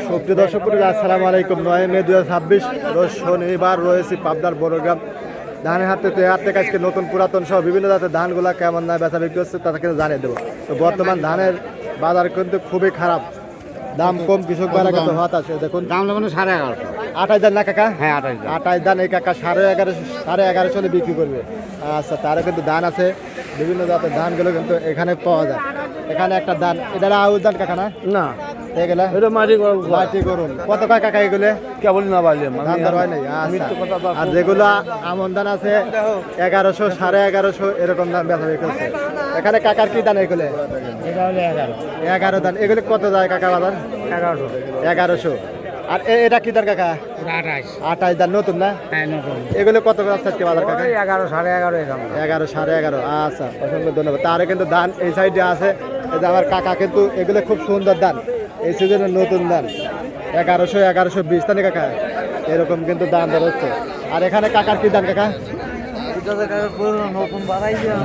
সুপ্রিয় দর্শক আসসালামু আলাইকুম। 9 মে 2026 রোজ শনিবার রয়েছে পাবনার বড়গ্রাম ধানের হাতে আজকে নতুন পুরাতন সহ বিভিন্ন জাতের ধানগুলা কেমন না বেচা বিক্রি হচ্ছে তাকে জানিয়ে দেবো। তো বর্তমান ধানের বাজার কিন্তু খুবই খারাপ, দাম কম, কৃষক ভাইরা কিন্তু হতাশ। দেখুন দাম লাগানো 11.5। 28 দান না কাকা? হ্যাঁ 28। 28 দান এই কাকা 11.5 বিক্রি করবে। আচ্ছা, তারও কিন্তু ধান আছে, বিভিন্ন জাতের ধানগুলো কিন্তু এখানে পাওয়া যায়। এখানে একটা ধান, এটা আউশ ধান কাকা না? না এগুলা এটা মাটি করুন কত কয় কাকা এগুলো? কেবল না বাইলে দাম দর হয় নাই। আচ্ছা, আর যেগুলো আমন ধান আছে 1100 1150 এরকম দাম বেচা বিক্রি করছে। এখানে কাকার কি ধান এগুলো? এটা হলো 11 ধান। এগুলো কত যায় কাকা বাজার? 1100। আর এটা কি ধান কাকা? 28 ধান নতুন না? হ্যাঁ নতুন। এগুলো কত আজকে বাজার কাকা? 11 11.5 এরকম। 11 11.5। আচ্ছা, অসংখ্য ধন্যবাদ। তারে কিন্তু ধান এই সাইডে আছে, এই যে আমার কাকা কিন্তু এগুলো খুব সুন্দর ধান, এই সিজনের নতুন ধান 1100 1120 তাই কাকা, এরকম কিন্তু দাম দর হচ্ছে। আর এখানে কাকার কি ধান কাকা?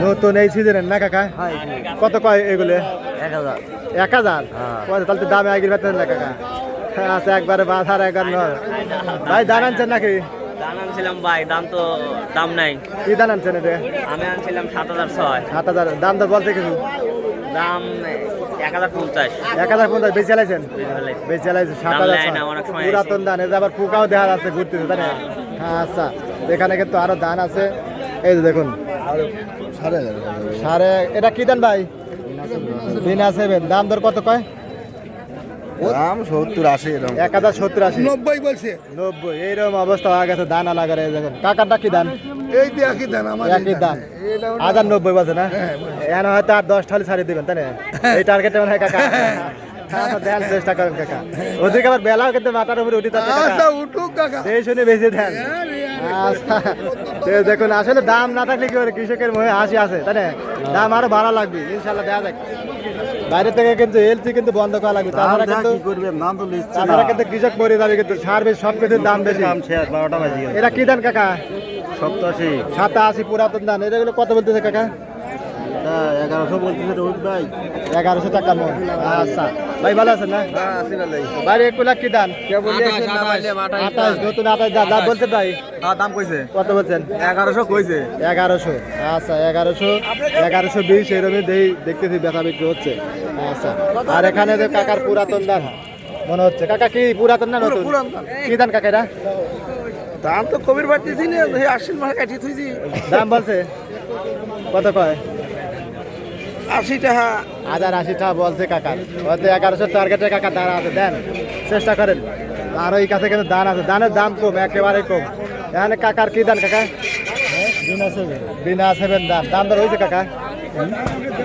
নতুন এই সিজনের না কাকা? কত কয় এগুলো? 1000। তাহলে তো দামে আগের বেতন না কাকা। আচ্ছা, একবারে বাজার একবার নয় ভাই। ধান আনছেন নাকি? দাম আনছিলাম ভাই, দাম নাই। কি ধান আনছেন? এটা আমি আনছিলাম 7006। 7000 দাম দর বলতে কিছু? দাম 1050। 1050 বেশি চালাইছেন? বেশি চালাইছে 7000। পুরাতন ধান, এটা আবার পোকাও দেখা যাচ্ছে ঘুরতেছে তাই না? হ্যাঁ। আচ্ছা, এখানে কিন্তু আরো ধান আছে, এই যে দেখুন সাড়ে। এটা কি ধান ভাই? বিনা 7। দাম দর কত কয়? দাম 70 80 এরকম। 1070 80 90 বলছে। 90 এইরকম অবস্থা হয়ে গেছে ধান আলাগারে। দেখুন কাকারটা কি ধান? এই তো একই দাম আমার। একই দাম 1090 বলছে না? এখন হয়তো আর 10 ঠালি ছাড়িয়ে দিবেন তাই না? এই টার্গেটে মনে হয় কাকা। আচ্ছা, দেন চেষ্টা করেন কাকা। ওদিকে আবার বেলাও কিন্তু মাথার উপরে উঠে যাচ্ছে কাকা। উঠুক কাকা। এই শুনে বেশি দেন। আচ্ছা, দেখুন আসলে দাম না থাকলে কি করে, কৃষকের মনে হাসি আছে তাই না? দাম আরো ভাড়া লাগবে ইনশাল্লাহ, দেওয়া যাক। বাইরে থেকে কিন্তু এলসি কিন্তু বন্ধ করা লাগবে, তাছাড়া কিন্তু কৃষক মরে যাবে। কিন্তু সার বেশি, সব কিছুর দাম বেশি। এটা কি ধান কাকা? 87। 87 পুরাতন ধান। এগুলো কত বলতেছে কাকা? 1100 বলতেছে রোহিত ভাই। 1100 টাকা মন। আচ্ছা ভাই, ভালো আছেন না? বাইরে এগুলা কি ধান? 28 নতুন 28 দাম বলছে ভাই? দাম কইছে। কত বলছেন? 1100 কইছে। 1100। আচ্ছা, 1100 1120 এরকমই দেখতেছি বেচা বিক্রি হচ্ছে। আচ্ছা, আর এখানে যে কাকার পুরাতন ধান মনে হচ্ছে। কাকা কি পুরাতন না নতুন? কি ধান কাকা এটা? দাম তো কবির বাড়তেছি না, এই আশ্বিন মাসে কাটি থইছি। দাম বলছে কত কয়? 80 টাকা। 1080 টাকা বলছে কাকা। হয়তো 1100 টার্গেটে কাকা দাঁড়া আছে, দেন চেষ্টা করেন। আর ওই কাছে কিন্তু দান আছে, দানের দাম কম, একেবারে কম। এখানে কাকার কি দান কাকা? বিনা 7 দাম। দাম দর হয়েছে কাকা?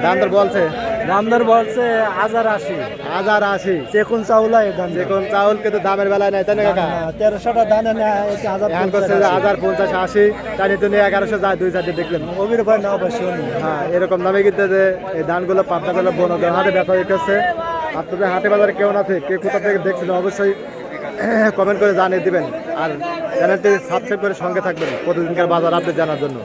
দাম দর বলছে? দাম দর বলছে 1080। 1080 চেকুন চাউল দেখুন, চাউল কিন্তু দামের বেলায় নাই তাই না কাকা? 1300 দানে নেয়। এখন করছে 1050 80 টানি তো 1100 যায় 2 চারটে দেখলেন। কবির ভাই না অবশ্যই। হ্যাঁ, এরকম দামে কিন্তু যে এই ধানগুলো পাবনাগুলো বনদের হাটে ব্যথা হচ্ছে। আপনাদের হাটে বাজারে কেমন আছে, কে কোথা থেকে দেখছেন অবশ্যই কমেন্ট করে জানিয়ে দিবেন। আর চ্যানেলটি সাবস্ক্রাইব করে সঙ্গে থাকবেন প্রতিদিনকার বাজার আপডেট জানার জন্য।